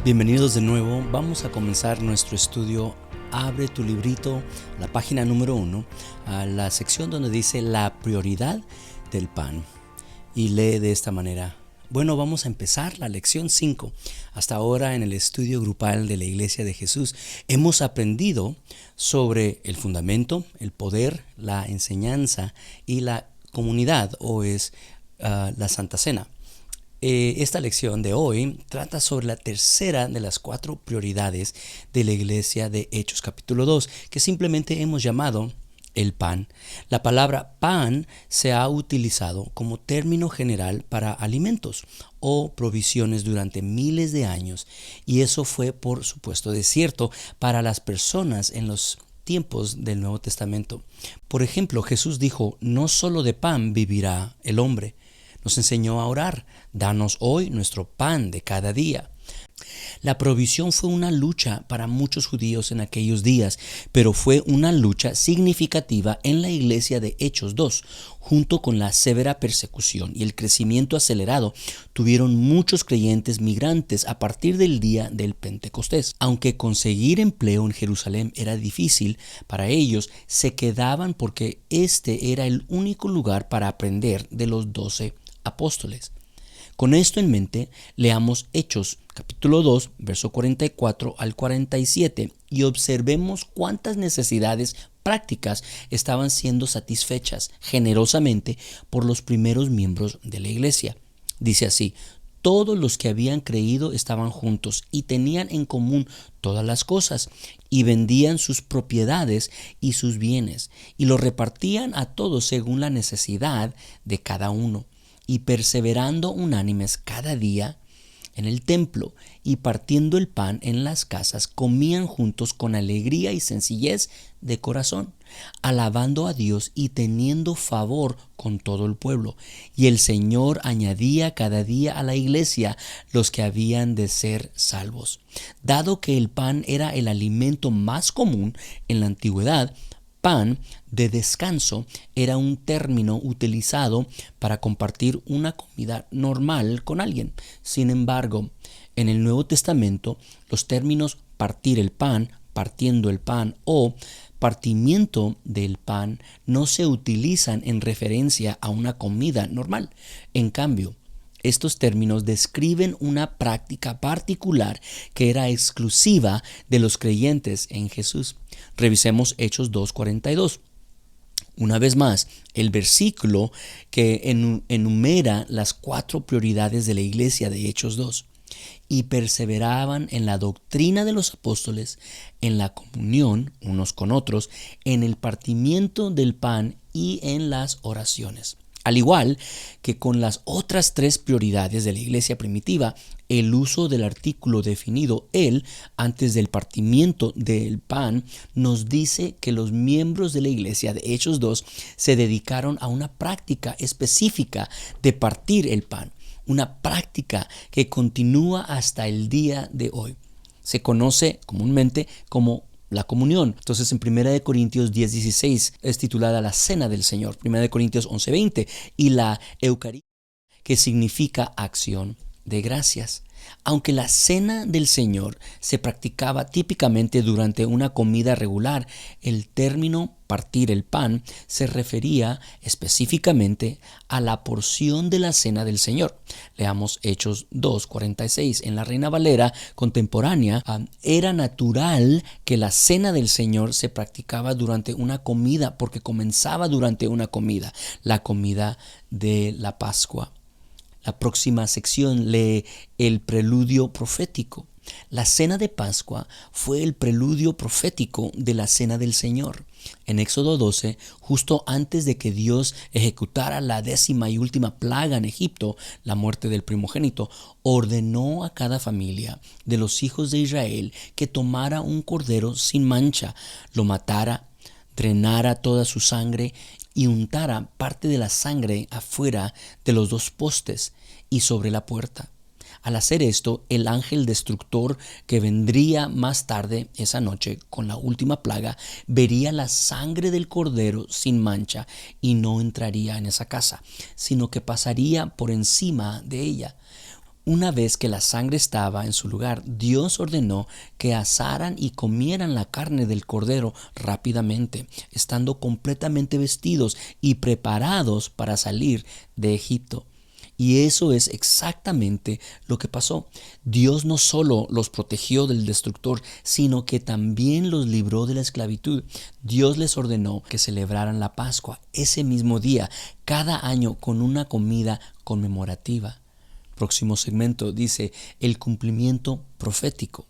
Bienvenidos de nuevo. Vamos a comenzar nuestro estudio. Abre tu librito, la página número 1, a la sección donde dice la prioridad del pan. Y lee de esta manera. Bueno, vamos a empezar la lección 5. Hasta ahora en el estudio grupal de la Iglesia de Jesús hemos aprendido sobre el fundamento, el poder, la enseñanza y la comunidad, o es la Santa Cena. Esta lección de hoy trata sobre la tercera de las 4 prioridades de la Iglesia de Hechos capítulo 2, que simplemente hemos llamado el pan. La palabra pan se ha utilizado como término general para alimentos o provisiones durante miles de años, y eso fue, por supuesto, de cierto para las personas en los tiempos del Nuevo Testamento. Por ejemplo, Jesús dijo: no solo de pan vivirá el hombre. Nos enseñó a orar: danos hoy nuestro pan de cada día. La provisión fue una lucha para muchos judíos en aquellos días, pero fue una lucha significativa en la iglesia de Hechos 2. Junto con la severa persecución y el crecimiento acelerado, tuvieron muchos creyentes migrantes a partir del día del Pentecostés. Aunque conseguir empleo en Jerusalén era difícil, para ellos se quedaban porque este era el único lugar para aprender de los 12 apóstoles. Con esto en mente, leamos Hechos capítulo 2, verso 44 al 47 y observemos cuántas necesidades prácticas estaban siendo satisfechas generosamente por los primeros miembros de la iglesia. Dice así: todos los que habían creído estaban juntos y tenían en común todas las cosas, y vendían sus propiedades y sus bienes, y los repartían a todos según la necesidad de cada uno. Y perseverando unánimes cada día en el templo y partiendo el pan en las casas, comían juntos con alegría y sencillez de corazón, alabando a Dios y teniendo favor con todo el pueblo. Y el Señor añadía cada día a la iglesia los que habían de ser salvos. Dado que el pan era el alimento más común en la antigüedad, pan de descanso era un término utilizado para compartir una comida normal con alguien. Sin embargo, en el Nuevo Testamento, los términos partir el pan, partiendo el pan o partimiento del pan no se utilizan en referencia a una comida normal. En cambio, estos términos describen una práctica particular que era exclusiva de los creyentes en Jesús. Revisemos Hechos 2:42. Una vez más, el versículo que enumera las 4 prioridades de la iglesia de Hechos 2. Y perseveraban en la doctrina de los apóstoles, en la comunión unos con otros, en el partimiento del pan y en las oraciones. Al igual que con las otras 3 prioridades de la iglesia primitiva, el uso del artículo definido el antes del partimiento del pan nos dice que los miembros de la iglesia de Hechos 2 se dedicaron a una práctica específica de partir el pan, una práctica que continúa hasta el día de hoy. Se conoce comúnmente como la comunión. Entonces en 1 Corintios 10:16 es titulada la Cena del Señor, 1 Corintios 11:20, y la Eucaristía, que significa acción de gracias. Aunque la Cena del Señor se practicaba típicamente durante una comida regular, el término partir el pan se refería específicamente a la porción de la Cena del Señor. Leamos Hechos 2:46. En la Reina Valera contemporánea, era natural que la Cena del Señor se practicaba durante una comida, porque comenzaba durante una comida, la comida de la Pascua. La próxima sección lee el preludio profético. La cena de Pascua fue el preludio profético de la cena del Señor. En Éxodo 12, justo antes de que Dios ejecutara la 10ª y última plaga en Egipto, la muerte del primogénito, ordenó a cada familia de los hijos de Israel que tomara un cordero sin mancha, lo matara, drenara toda su sangre y untara parte de la sangre afuera de los 2 postes y sobre la puerta. Al hacer esto, el ángel destructor que vendría más tarde esa noche con la última plaga vería la sangre del cordero sin mancha y no entraría en esa casa, sino que pasaría por encima de ella. Una vez que la sangre estaba en su lugar, Dios ordenó que asaran y comieran la carne del cordero rápidamente, estando completamente vestidos y preparados para salir de Egipto. Y eso es exactamente lo que pasó. Dios no solo los protegió del destructor, sino que también los libró de la esclavitud. Dios les ordenó que celebraran la Pascua ese mismo día, cada año con una comida conmemorativa. Próximo segmento dice el cumplimiento profético.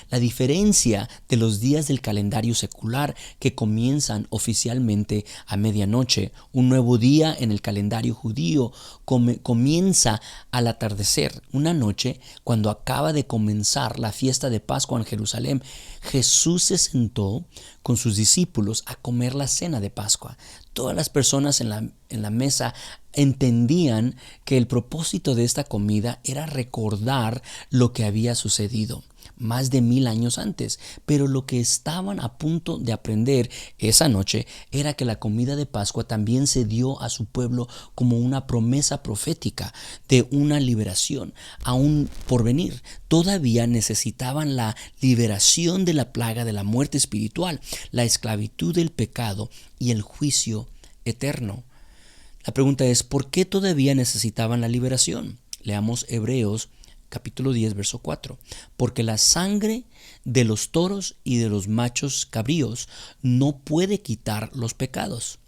La diferencia de los días del calendario secular que comienzan oficialmente a medianoche, un nuevo día en el calendario judío comienza al atardecer, una noche cuando acaba de comenzar la fiesta de Pascua en Jerusalén. Jesús se sentó con sus discípulos a comer la cena de Pascua. Todas las personas en la mesa entendían que el propósito de esta comida era recordar lo que había sucedido más de 1000 años antes, pero lo que estaban a punto de aprender esa noche era que la comida de Pascua también se dio a su pueblo como una promesa profética de una liberación aún por venir. Todavía necesitaban la liberación de la plaga de la muerte espiritual, la esclavitud del pecado y el juicio eterno. La pregunta es, ¿por qué todavía necesitaban la liberación? Leamos Hebreos capítulo 10, verso 4. Porque la sangre de los toros y de los machos cabríos no puede quitar los pecados.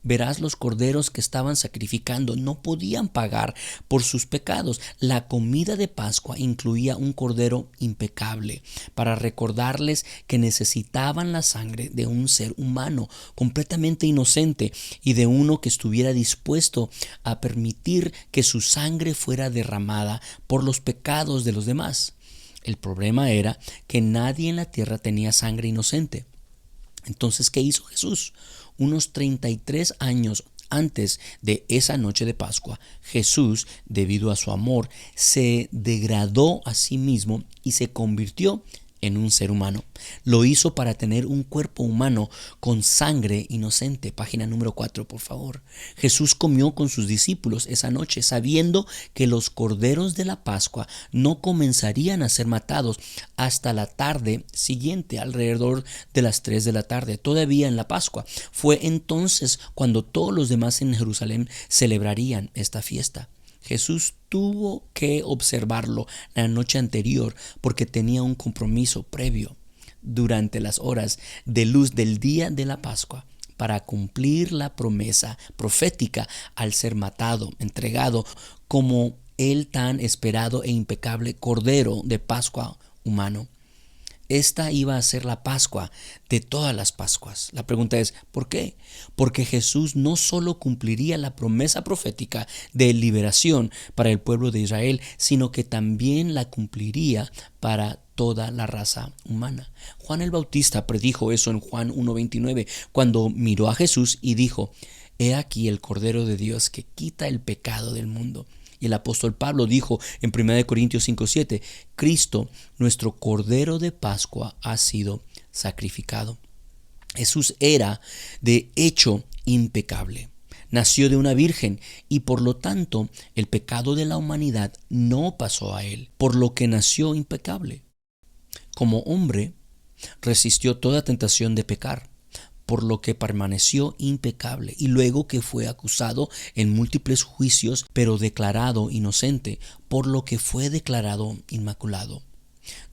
Verás, los corderos que estaban sacrificando no podían pagar por sus pecados. La comida de Pascua incluía un cordero impecable para recordarles que necesitaban la sangre de un ser humano completamente inocente y de uno que estuviera dispuesto a permitir que su sangre fuera derramada por los pecados de los demás. El problema era que nadie en la tierra tenía sangre inocente. Entonces, ¿qué hizo Jesús? Unos 33 años antes de esa noche de Pascua, Jesús, debido a su amor, se degradó a sí mismo y se convirtió en un ser humano. Lo hizo para tener un cuerpo humano con sangre inocente. Página número 4, por favor. Jesús comió con sus discípulos esa noche, sabiendo que los corderos de la Pascua no comenzarían a ser matados hasta la tarde siguiente, alrededor de las 3 de la tarde, todavía en la Pascua. Fue entonces cuando todos los demás en Jerusalén celebrarían esta fiesta. Jesús tuvo que observarlo la noche anterior porque tenía un compromiso previo durante las horas de luz del día de la Pascua para cumplir la promesa profética al ser matado, entregado como el tan esperado e impecable Cordero de Pascua humano. Esta iba a ser la Pascua de todas las Pascuas. La pregunta es, ¿por qué? Porque Jesús no solo cumpliría la promesa profética de liberación para el pueblo de Israel, sino que también la cumpliría para toda la raza humana. Juan el Bautista predijo eso en Juan 1:29, cuando miró a Jesús y dijo: «He aquí el Cordero de Dios que quita el pecado del mundo». Y el apóstol Pablo dijo en 1 Corintios 5:7, Cristo, nuestro Cordero de Pascua, ha sido sacrificado. Jesús era de hecho impecable. Nació de una virgen y por lo tanto el pecado de la humanidad no pasó a él, por lo que nació impecable. Como hombre, resistió toda tentación de pecar, por lo que permaneció impecable, y luego que fue acusado en múltiples juicios, pero declarado inocente, por lo que fue declarado inmaculado.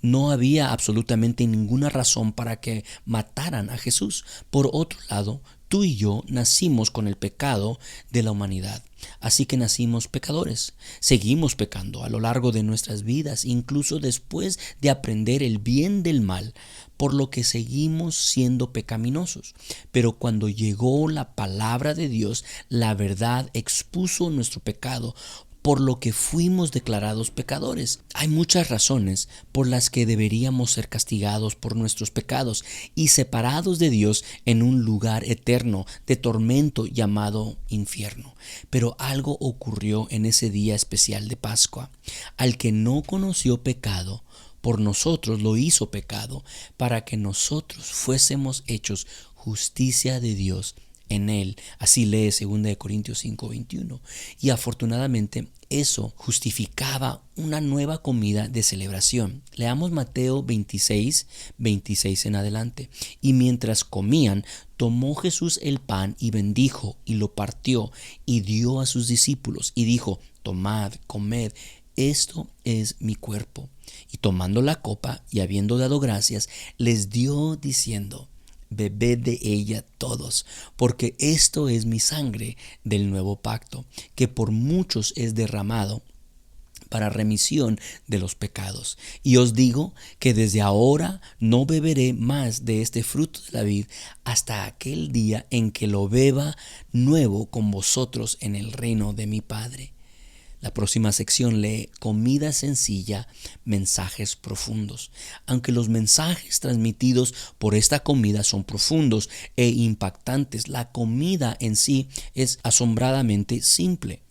No había absolutamente ninguna razón para que mataran a Jesús. Por otro lado, tú y yo nacimos con el pecado de la humanidad, así que nacimos pecadores. Seguimos pecando a lo largo de nuestras vidas, incluso después de aprender el bien del mal, por lo que seguimos siendo pecaminosos. Pero cuando llegó la palabra de Dios, la verdad expuso nuestro pecado, por lo que fuimos declarados pecadores. Hay muchas razones por las que deberíamos ser castigados por nuestros pecados y separados de Dios en un lugar eterno de tormento llamado infierno. Pero algo ocurrió en ese día especial de Pascua. Al que no conoció pecado, por nosotros lo hizo pecado, para que nosotros fuésemos hechos justicia de Dios en Él. Así lee 2 Corintios 5:21. Y afortunadamente eso justificaba una nueva comida de celebración. Leamos Mateo 26 en adelante. Y mientras comían, tomó Jesús el pan y bendijo y lo partió y dio a sus discípulos y dijo: tomad, comed, esto es mi cuerpo. Y tomando la copa y habiendo dado gracias, les dio diciendo: bebed de ella todos, porque esto es mi sangre del nuevo pacto, que por muchos es derramado para remisión de los pecados. Y os digo que desde ahora no beberé más de este fruto de la vid hasta aquel día en que lo beba nuevo con vosotros en el reino de mi Padre. La próxima sección lee comida sencilla, mensajes profundos. Aunque los mensajes transmitidos por esta comida son profundos e impactantes, la comida en sí es asombradamente simple.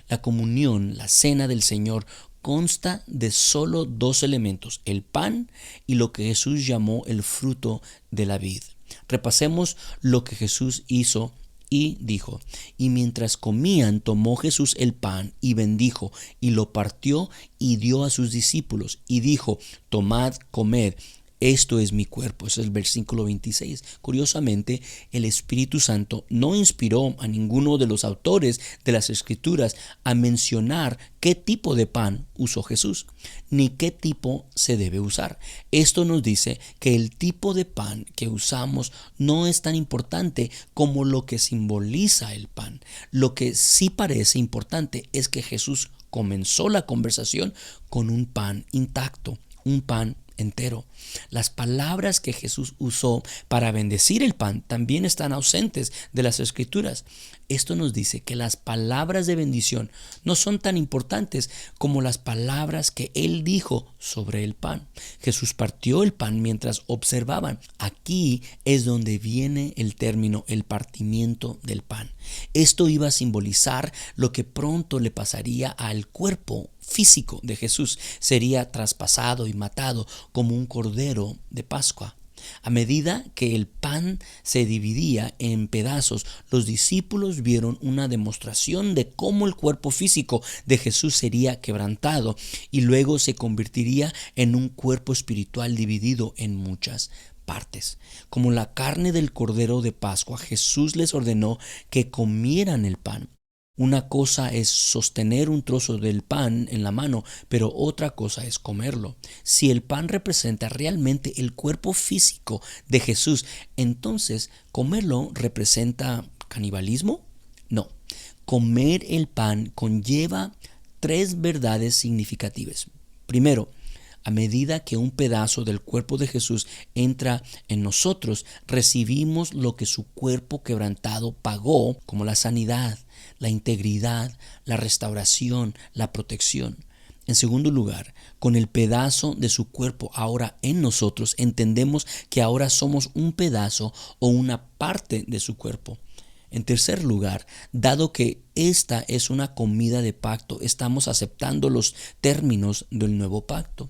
La comunión, la cena del Señor, consta de solo dos elementos: el pan y lo que Jesús llamó el fruto de la vid. Repasemos lo que Jesús hizo y dijo: y mientras comían, tomó Jesús el pan y bendijo y lo partió y dio a sus discípulos y dijo: tomad, comed, esto es mi cuerpo. Ese es el versículo 26. Curiosamente, el Espíritu Santo no inspiró a ninguno de los autores de las Escrituras a mencionar qué tipo de pan usó Jesús, ni qué tipo se debe usar. Esto nos dice que el tipo de pan que usamos no es tan importante como lo que simboliza el pan. Lo que sí parece importante es que Jesús comenzó la conversación con un pan intacto, un pan entero. Las palabras que Jesús usó para bendecir el pan también están ausentes de las Escrituras. Esto nos dice que las palabras de bendición no son tan importantes como las palabras que Él dijo sobre el pan. Jesús partió el pan mientras observaban. Aquí es donde viene el término el partimiento del pan. Esto iba a simbolizar lo que pronto le pasaría al cuerpo físico de Jesús. Sería traspasado y matado como un cordero de Pascua. A medida que el pan se dividía en pedazos, los discípulos vieron una demostración de cómo el cuerpo físico de Jesús sería quebrantado y luego se convertiría en un cuerpo espiritual dividido en muchas partes. Como la carne del cordero de Pascua, Jesús les ordenó que comieran el pan. Una cosa es sostener un trozo del pan en la mano, pero otra cosa es comerlo. Si el pan representa realmente el cuerpo físico de Jesús, entonces ¿comerlo representa canibalismo? No. Comer el pan conlleva tres verdades significativas. Primero, a medida que un pedazo del cuerpo de Jesús entra en nosotros, recibimos lo que su cuerpo quebrantado pagó, como la sanidad, la integridad, la restauración, la protección. En segundo lugar, con el pedazo de su cuerpo ahora en nosotros, entendemos que ahora somos un pedazo o una parte de su cuerpo. En tercer lugar, dado que esta es una comida de pacto, estamos aceptando los términos del nuevo pacto.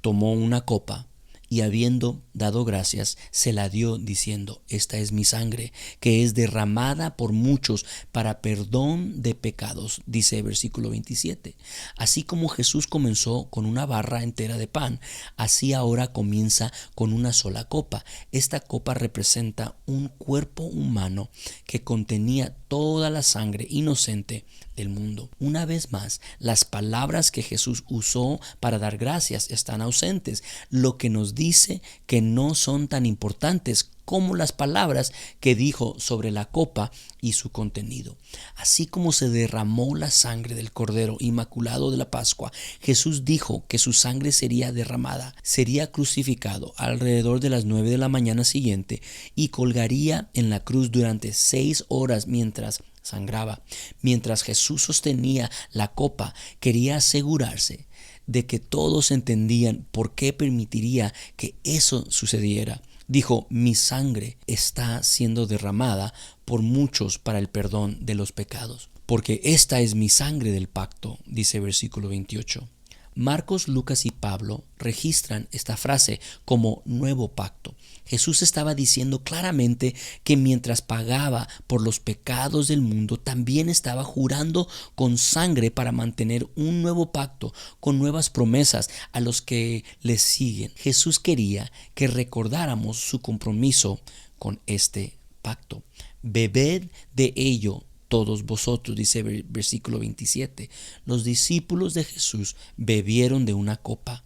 Tomó una copa y habiendo dado gracias, se la dio diciendo: esta es mi sangre, que es derramada por muchos para perdón de pecados, dice el versículo 27. Así como Jesús comenzó con una barra entera de pan, así ahora comienza con una sola copa. Esta copa representa un cuerpo humano que contenía toda la sangre inocente del mundo. Una vez más, las palabras que Jesús usó para dar gracias están ausentes, lo que nos dice que no son tan importantes como las palabras que dijo sobre la copa y su contenido. Así como se derramó la sangre del Cordero Inmaculado de la Pascua, Jesús dijo que su sangre sería derramada, sería crucificado alrededor de las 9 de la mañana siguiente y colgaría en la cruz durante 6 horas mientras sangraba. Mientras Jesús sostenía la copa, quería asegurarse de que todos entendían por qué permitiría que eso sucediera. Dijo: mi sangre está siendo derramada por muchos para el perdón de los pecados. Porque esta es mi sangre del pacto, dice versículo 28. Marcos, Lucas y Pablo registran esta frase como nuevo pacto. Jesús estaba diciendo claramente que mientras pagaba por los pecados del mundo, también estaba jurando con sangre para mantener un nuevo pacto con nuevas promesas a los que le siguen. Jesús quería que recordáramos su compromiso con este pacto. Bebed de ello todos vosotros, dice el versículo 27. Los discípulos de Jesús bebieron de una copa.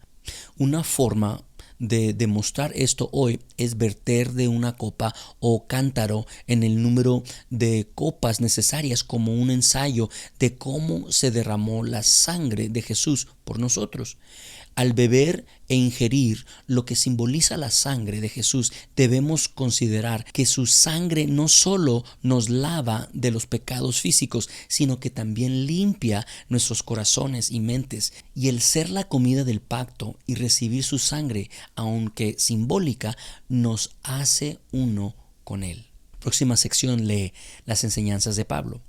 Una forma de demostrar esto hoy es verter de una copa o cántaro en el número de copas necesarias como un ensayo de cómo se derramó la sangre de Jesús por nosotros. Al beber e ingerir lo que simboliza la sangre de Jesús, debemos considerar que su sangre no solo nos lava de los pecados físicos, sino que también limpia nuestros corazones y mentes. Y el ser la comida del pacto y recibir su sangre, aunque simbólica, nos hace uno con él. Próxima sección, lee las enseñanzas de Pablo.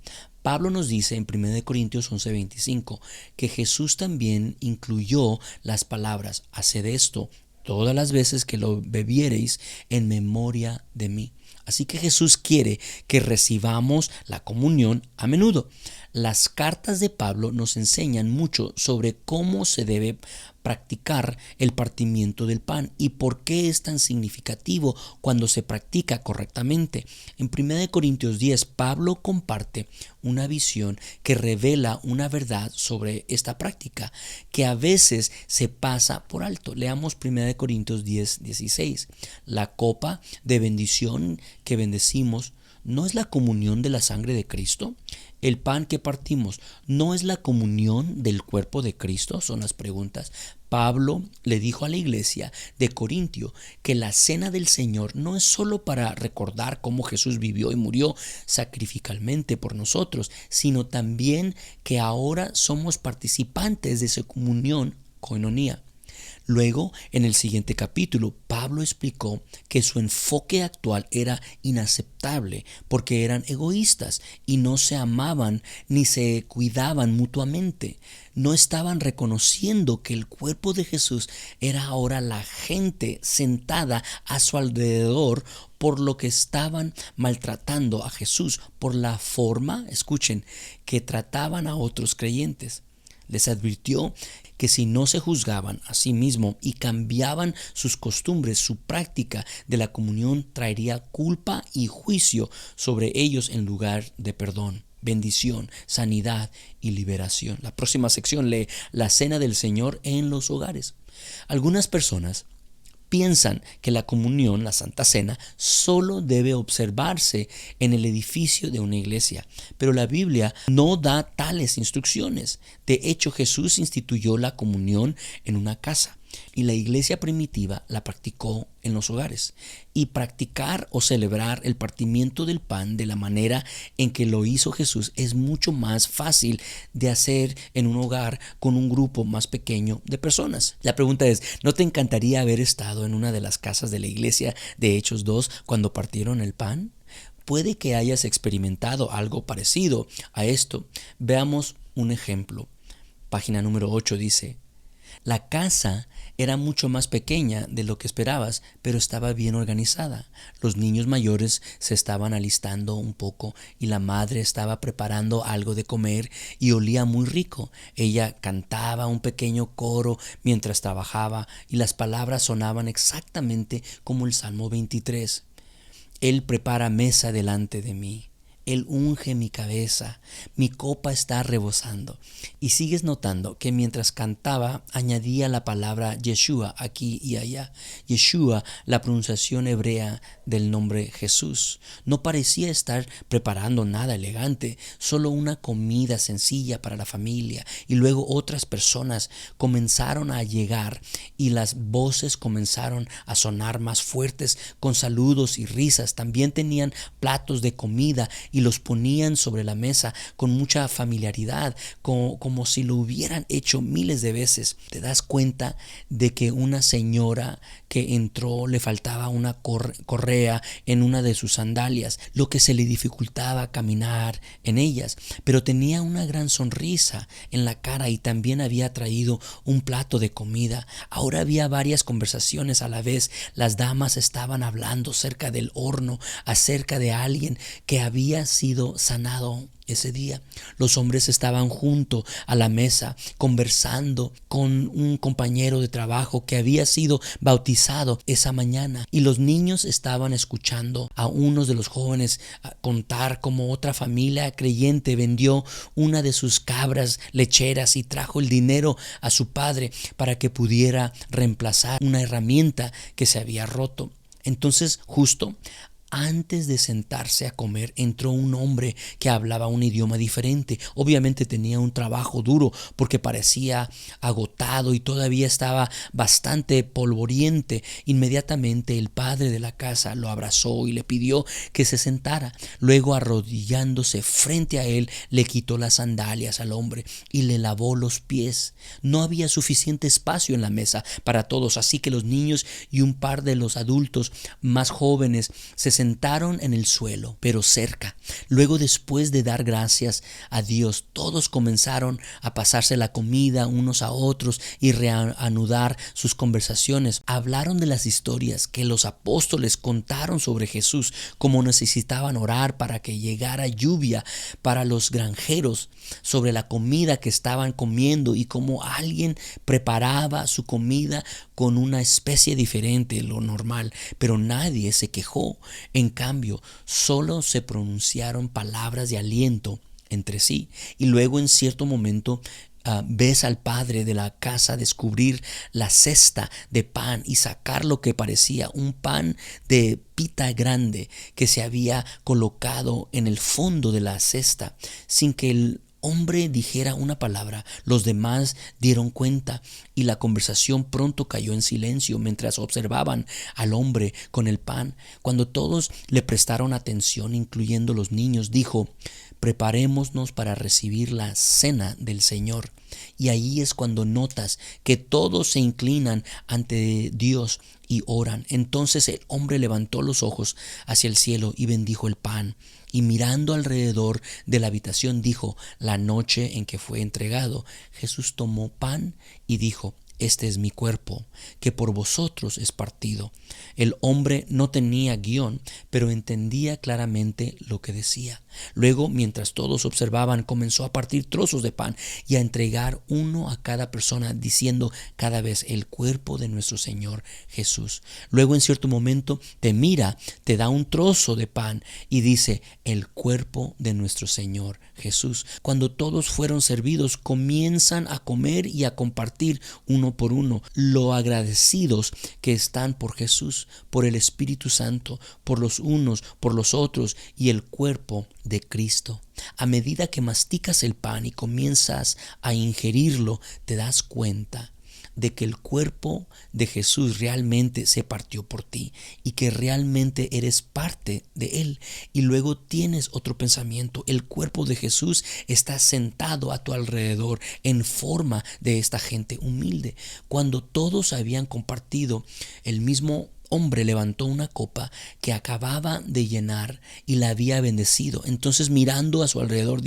Pablo nos dice en 1 Corintios 11:25 que Jesús también incluyó las palabras: haced esto todas las veces que lo bebiereis en memoria de mí. Así que Jesús quiere que recibamos la comunión a menudo. Las cartas de Pablo nos enseñan mucho sobre cómo se debe practicar el partimiento del pan y por qué es tan significativo cuando se practica correctamente. En 1 Corintios 10, Pablo comparte una visión que revela una verdad sobre esta práctica que a veces se pasa por alto. Leamos 1 Corintios 10:16. La copa de bendición que bendecimos, ¿no es la comunión de la sangre de Cristo? ¿El pan que partimos no es la comunión del cuerpo de Cristo? Son las preguntas. Pablo le dijo a la iglesia de Corintio que la cena del Señor no es solo para recordar cómo Jesús vivió y murió sacrificalmente por nosotros, sino también que ahora somos participantes de esa comunión, koinonía. Luego, en el siguiente capítulo, Pablo explicó que su enfoque actual era inaceptable porque eran egoístas y no se amaban ni se cuidaban mutuamente. No estaban reconociendo que el cuerpo de Jesús era ahora la gente sentada a su alrededor, por lo que estaban maltratando a Jesús por la forma, escuchen, que trataban a otros creyentes. Les advirtió que si no se juzgaban a sí mismos y cambiaban sus costumbres, su práctica de la comunión traería culpa y juicio sobre ellos en lugar de perdón, bendición, sanidad y liberación. La próxima sección lee la cena del Señor en los hogares. Algunas personas piensan que la comunión, la Santa Cena, solo debe observarse en el edificio de una iglesia, pero la Biblia no da tales instrucciones. De hecho, Jesús instituyó la comunión en una casa y la iglesia primitiva la practicó en los hogares. Y practicar o celebrar el partimiento del pan de la manera en que lo hizo Jesús es mucho más fácil de hacer en un hogar con un grupo más pequeño de personas. La pregunta es, ¿no te encantaría haber estado en una de las casas de la iglesia de Hechos 2 cuando partieron el pan? Puede que hayas experimentado algo parecido a esto. Veamos un ejemplo. Página número 8 dice: la casa era mucho más pequeña de lo que esperabas, pero estaba bien organizada. Los niños mayores se estaban alistando un poco y la madre estaba preparando algo de comer y olía muy rico. Ella cantaba un pequeño coro mientras trabajaba y las palabras sonaban exactamente como el Salmo 23. Él prepara mesa delante de mí. Él unge mi cabeza, mi copa está rebosando. Y sigues notando que mientras cantaba añadía la palabra Yeshua aquí y allá. Yeshua, la pronunciación hebrea del nombre Jesús. No parecía estar preparando nada elegante, solo una comida sencilla para la familia. Y luego otras personas comenzaron a llegar y las voces comenzaron a sonar más fuertes con saludos y risas. También tenían platos de comida y y los ponían sobre la mesa con mucha familiaridad, como si lo hubieran hecho miles de veces. Te das cuenta de que una señora que entró le faltaba una correa en una de sus sandalias, lo que se le dificultaba caminar en ellas, pero tenía una gran sonrisa en la cara y también había traído un plato de comida. Ahora había varias conversaciones a la vez. Las damas estaban hablando cerca del horno, acerca de alguien que había sido sanado ese día. Los hombres estaban junto a la mesa conversando con un compañero de trabajo que había sido bautizado esa mañana, y los niños estaban escuchando a unos de los jóvenes contar cómo otra familia creyente vendió una de sus cabras lecheras y trajo el dinero a su padre para que pudiera reemplazar una herramienta que se había roto. Entonces, justo antes de sentarse a comer, entró un hombre que hablaba un idioma diferente. Obviamente tenía un trabajo duro porque parecía agotado y todavía estaba bastante polvoriente. Inmediatamente el padre de la casa lo abrazó y le pidió que se sentara. Luego, arrodillándose frente a él, le quitó las sandalias al hombre y le lavó los pies. No había suficiente espacio en la mesa para todos, así que los niños y un par de los adultos más jóvenes se sentaron en el suelo, pero cerca. Luego, después de dar gracias a Dios, todos comenzaron a pasarse la comida unos a otros y reanudar sus conversaciones. Hablaron de las historias que los apóstoles contaron sobre Jesús, cómo necesitaban orar para que llegara lluvia para los granjeros, sobre la comida que estaban comiendo y cómo alguien preparaba su comida con una especie diferente de lo normal, pero nadie se quejó. En cambio, solo se pronunciaron palabras de aliento entre sí. Y luego, en cierto momento, ves al padre de la casa descubrir la cesta de pan y sacar lo que parecía un pan de pita grande que se había colocado en el fondo de la cesta sin que el hombre dijera una palabra. Los demás dieron cuenta y la conversación pronto cayó en silencio mientras observaban al hombre con el pan. Cuando todos le prestaron atención, incluyendo los niños, dijo: preparémonos para recibir la cena del Señor. Y ahí es cuando notas que todos se inclinan ante Dios y oran. Entonces el hombre levantó los ojos hacia el cielo y bendijo el pan. Y mirando alrededor de la habitación dijo: la noche en que fue entregado, Jesús tomó pan y dijo: este es mi cuerpo, que por vosotros es partido. El hombre no tenía guión, pero entendía claramente lo que decía. Luego, mientras todos observaban, comenzó a partir trozos de pan y a entregar uno a cada persona, diciendo cada vez: el cuerpo de nuestro Señor Jesús. Luego, en cierto momento, te mira, te da un trozo de pan y dice: el cuerpo de nuestro Señor Jesús. Cuando todos fueron servidos, comienzan a comer y a compartir uno por uno, lo agradecidos que están por Jesús, por el Espíritu Santo, por los unos, por los otros y el cuerpo de Cristo. A medida que masticas el pan y comienzas a ingerirlo, te das cuenta de que el cuerpo de Jesús realmente se partió por ti y que realmente eres parte de Él. Y luego tienes otro pensamiento: el cuerpo de Jesús está sentado a tu alrededor en forma de esta gente humilde. Cuando todos habían compartido, el mismo hombre levantó una copa que acababa de llenar y la había bendecido. Entonces, mirando a su alrededor,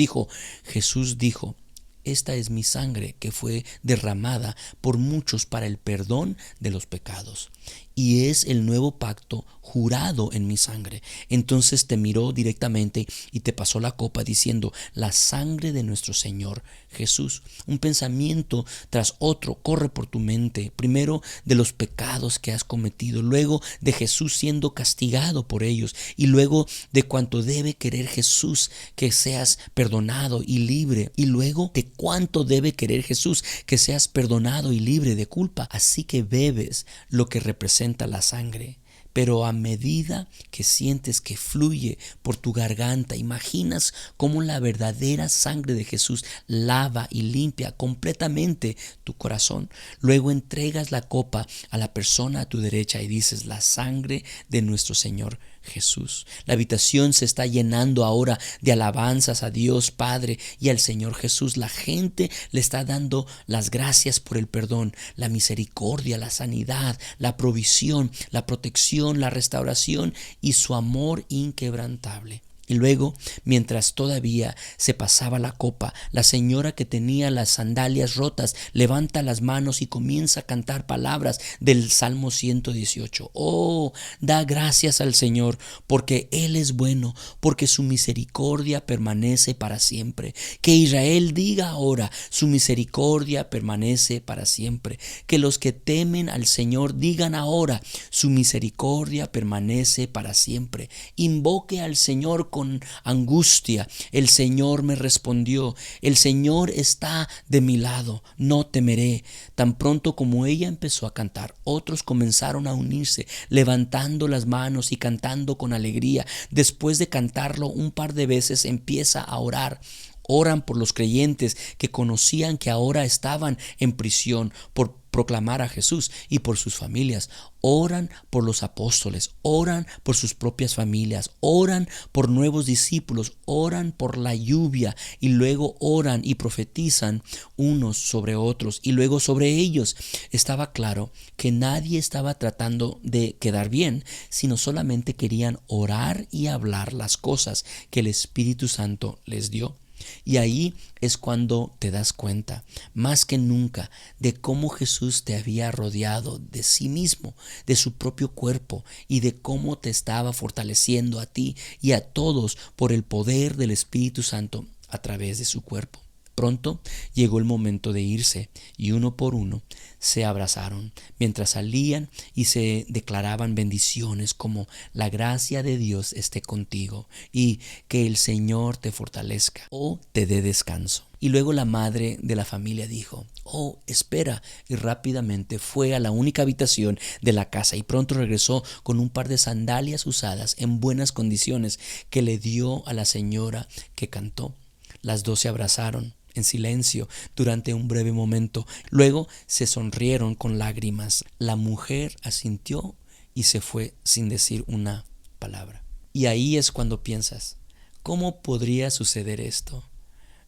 Jesús dijo: esta es mi sangre que fue derramada por muchos para el perdón de los pecados, y es el nuevo pacto jurado en mi sangre. Entonces te miró directamente y te pasó la copa diciendo: la sangre de nuestro Señor Jesús. Un pensamiento tras otro corre por tu mente, primero de los pecados que has cometido, luego de Jesús siendo castigado por ellos, y luego de cuánto debe querer Jesús que seas perdonado y libre, y luego de cuánto debe querer Jesús que seas perdonado y libre de culpa. Así que bebes lo que representa la sangre, pero a medida que sientes que fluye por tu garganta, imaginas cómo la verdadera sangre de Jesús lava y limpia completamente tu corazón. Luego entregas la copa a la persona a tu derecha y dices: la sangre de nuestro Señor Jesús. La habitación se está llenando ahora de alabanzas a Dios Padre y al Señor Jesús. La gente le está dando las gracias por el perdón, la misericordia, la sanidad, la provisión, la protección, la restauración y su amor inquebrantable. Y luego, mientras todavía se pasaba la copa, la señora que tenía las sandalias rotas levanta las manos y comienza a cantar palabras del Salmo 118. Oh, da gracias al Señor, porque Él es bueno, porque su misericordia permanece para siempre. Que Israel diga ahora, su misericordia permanece para siempre. Que los que temen al Señor digan ahora, su misericordia permanece para siempre. Invoque al Señor con angustia. El Señor me respondió. El Señor está de mi lado. No temeré. Tan pronto como ella empezó a cantar, otros comenzaron a unirse, levantando las manos y cantando con alegría. Después de cantarlo un par de veces, empieza a orar. Oran por los creyentes que conocían que ahora estaban en prisión por proclamar a Jesús y por sus familias. Oran por los apóstoles, oran por sus propias familias, oran por nuevos discípulos, oran por la lluvia y luego oran y profetizan unos sobre otros y luego sobre ellos. Estaba claro que nadie estaba tratando de quedar bien, sino solamente querían orar y hablar las cosas que el Espíritu Santo les dio. Y ahí es cuando te das cuenta, más que nunca, de cómo Jesús te había rodeado de sí mismo, de su propio cuerpo, y de cómo te estaba fortaleciendo a ti y a todos por el poder del Espíritu Santo a través de su cuerpo. Pronto llegó el momento de irse y uno por uno se abrazaron mientras salían y se declaraban bendiciones como la gracia de Dios esté contigo y que el Señor te fortalezca o te dé descanso. Y luego la madre de la familia dijo, oh, espera, y rápidamente fue a la única habitación de la casa y pronto regresó con un par de sandalias usadas en buenas condiciones que le dio a la señora que cantó. Las dos se abrazaron en silencio durante un breve momento. Luego se sonrieron con lágrimas. La mujer asintió y se fue sin decir una palabra. Y ahí es cuando piensas, ¿cómo podría suceder esto?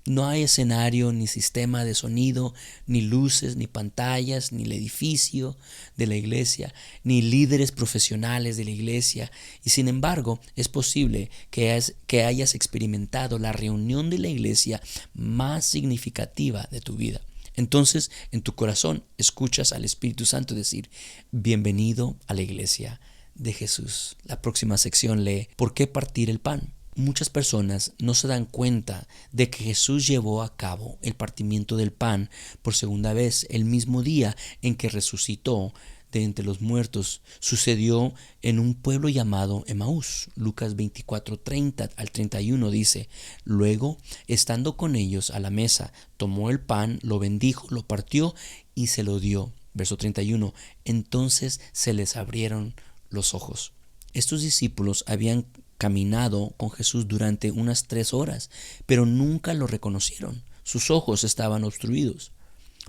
No hay escenario, ni sistema de sonido, ni luces, ni pantallas, ni el edificio de la iglesia, ni líderes profesionales de la iglesia. Y sin embargo, es posible que hayas experimentado la reunión de la iglesia más significativa de tu vida. Entonces, en tu corazón, escuchas al Espíritu Santo decir, bienvenido a la iglesia de Jesús. La próxima sección lee, ¿por qué partir el pan? Muchas personas no se dan cuenta de que Jesús llevó a cabo el partimiento del pan por segunda vez el mismo día en que resucitó de entre los muertos. Sucedió en un pueblo llamado Emaús. Lucas 24:30 al 31 dice, luego, estando con ellos a la mesa, tomó el pan, lo bendijo, lo partió y se lo dio. Verso 31, entonces se les abrieron los ojos. Estos discípulos habían caminado con Jesús durante unas 3 horas, pero nunca lo reconocieron. Sus ojos estaban obstruidos.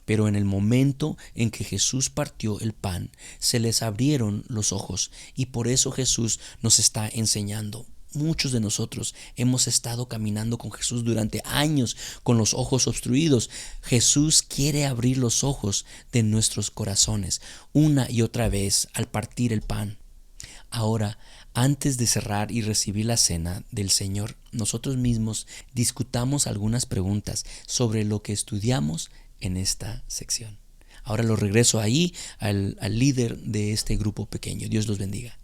Pero en el momento en que Jesús partió el pan, se les abrieron los ojos, y por eso Jesús nos está enseñando. Muchos de nosotros hemos estado caminando con Jesús durante años con los ojos obstruidos. Jesús quiere abrir los ojos de nuestros corazones una y otra vez al partir el pan. Ahora, antes de cerrar y recibir la cena del Señor, nosotros mismos discutamos algunas preguntas sobre lo que estudiamos en esta sección. Ahora lo regreso ahí al líder de este grupo pequeño. Dios los bendiga.